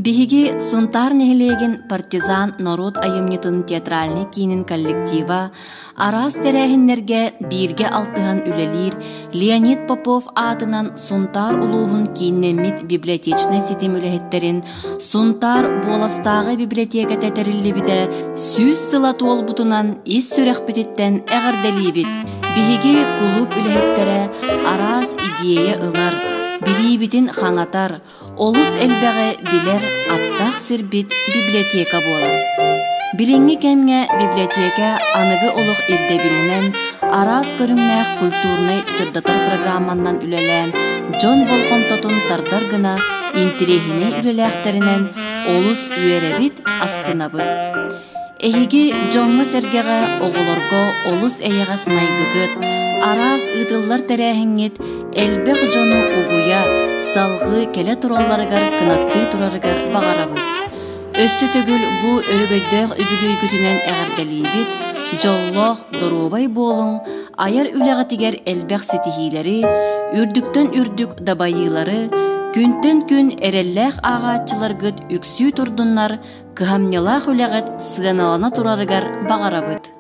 Биһиги сунтар нехилеген партизан народ айымнетін театральный кинин коллектива арас тәрәһиннерге бирге алтыхан үлелир Леонид Попов атынан сунтар улуғын киннемит библиотечный сетим үләхеттерин сунтар боластағы библиотека тәтәрілі сүз сыла туол бутунан ис сүрәқ бітеттен әғардәлі бит. Биһиги кулуп үләхеттере арас идея ылар, билибитин хаңатар, олус элбәғе билер аттақ сирбит библиотека болар. Билинги кемге библиотека аныгы олық ирде билинен, арас көрүңнәх культурный сырдатар программаннан үлелен, Джон Болхомтотун тардар гына интерехине үлеләхтеринен олус үйеребит астынабыт. Эхиги Джонғы сергеға оғылорго олус эйеға сынайгыгыт, арас ытыллар тәрәхиңет элбек жону угуя, салғы келе туралларыгар кынатты турарыгар бағарабыт. Өссі төгіл бұ өрігөйдөг үбілүй күтінен әғірделейбіт, жоллоқ дорубай болың, аяр үләғі тигер элбек сетихилері, үрдіктен үрдік дабайылары, күнтен күн әрелләқ ағатчылар гыт үксүй турдуннар, кыхамнялақ үләғіт сығаналана турарыгар бағарабыт.